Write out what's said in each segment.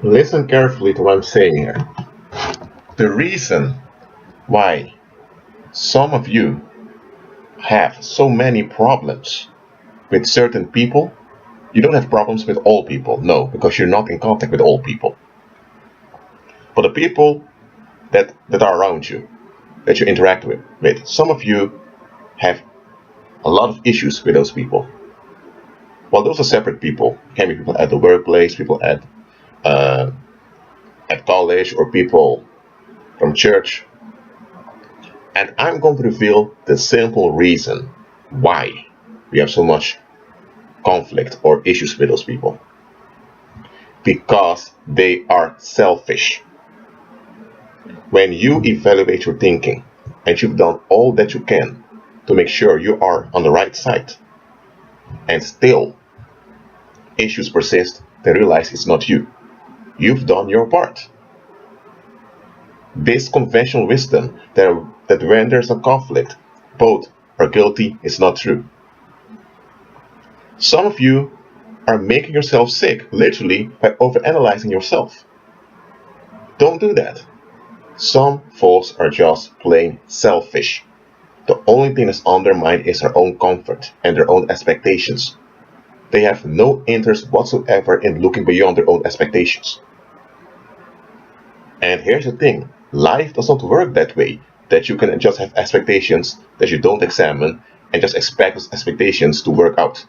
Listen carefully to what I'm saying here. The reason why some of you have so many problems with certain people, you don't have problems with all people, no, because you're not in contact with all people. But the people that are around you, that you interact with, some of you have a lot of issues with those people. Well, those are separate people. Can be people at the workplace, people at college, or people from church. And I'm going to reveal the simple reason why we have so much conflict or issues with those people. Because they are selfish. When you evaluate your thinking and you've done all that you can to make sure you are on the right side, and still issues persist, then realize it's not you. You've done your part. This conventional wisdom that when there's a conflict, both are guilty is not true. Some of you are making yourself sick, literally, by overanalyzing yourself. Don't do that. Some folks are just plain selfish. The only thing that's on their mind is their own comfort and their own expectations. They have no interest whatsoever in looking beyond their own expectations. And here's the thing, life does not work that way, that you can just have expectations that you don't examine and just expect those expectations to work out.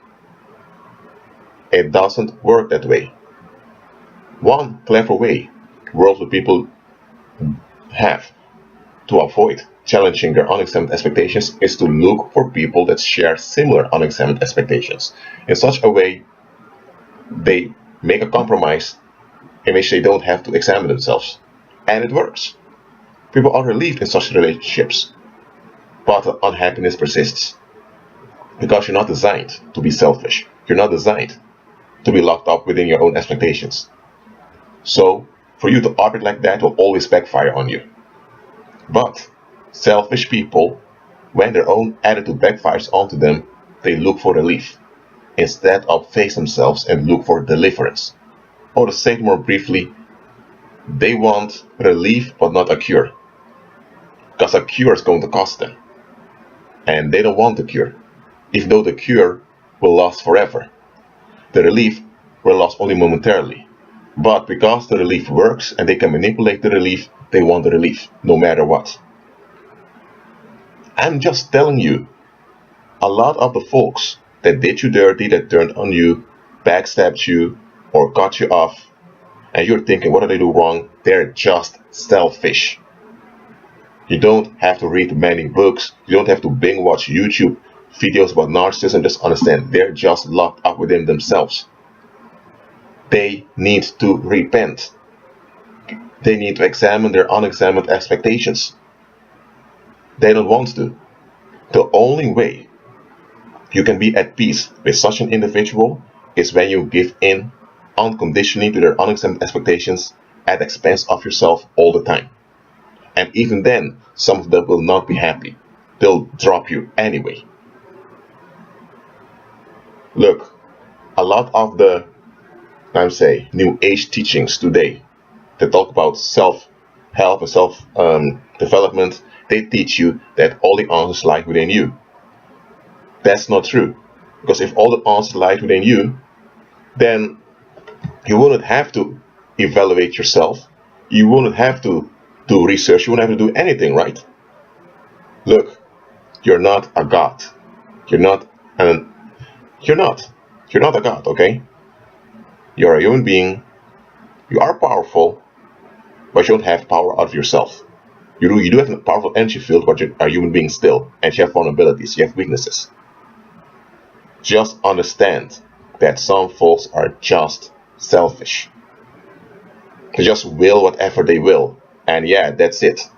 It doesn't work that way. One clever way worldly people have to avoid challenging their unexamined expectations is to look for people that share similar unexamined expectations. In such a way, they make a compromise in which they don't have to examine themselves. And it works. People are relieved in such relationships. But the unhappiness persists. Because you're not designed to be selfish. You're not designed to be locked up within your own expectations. So, for you to operate like that will always backfire on you. But selfish people, when their own attitude backfires onto them, they look for relief, instead of face themselves and look for deliverance. Or to say it more briefly, they want relief but not a cure. Because a cure is going to cost them. And they don't want the cure, even though the cure will last forever. The relief will last only momentarily. But because the relief works and they can manipulate the relief, they want the relief, no matter what. I'm just telling you, a lot of the folks that did you dirty, that turned on you, backstabbed you, or cut you off, and you're thinking, what did they do wrong? They're just selfish. You don't have to read many books, you don't have to binge watch YouTube videos about narcissism, just understand, they're just locked up within themselves. They need to repent. They need to examine their unexamined expectations. They don't want to. The only way you can be at peace with such an individual is when you give in unconditionally to their unexamined expectations at the expense of yourself all the time. And even then, some of them will not be happy. They'll drop you anyway. Look, a lot of the, new age teachings today that talk about self-help and self-development, they teach you that all the answers lie within you. That's not true. Because if all the answers lie within you, then you wouldn't have to evaluate yourself. You wouldn't have to do research. You wouldn't have to do anything, right? Look, you're not a god. You're not a god, okay? You're a human being. You are powerful, but you don't have power out of yourself. You do have a powerful energy field, but you are a human being still, and you have vulnerabilities, you have weaknesses. Just understand that some folks are just selfish. They just will whatever they will, and yeah, that's it.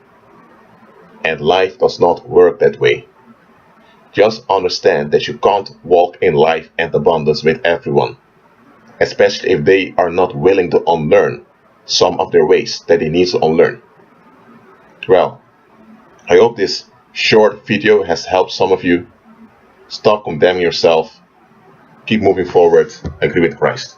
And life does not work that way. Just understand that you can't walk in life and abundance with everyone, especially if they are not willing to unlearn some of their ways that they need to unlearn. Well, I hope this short video has helped some of you. Stop condemning yourself. Keep moving forward. Agree with Christ.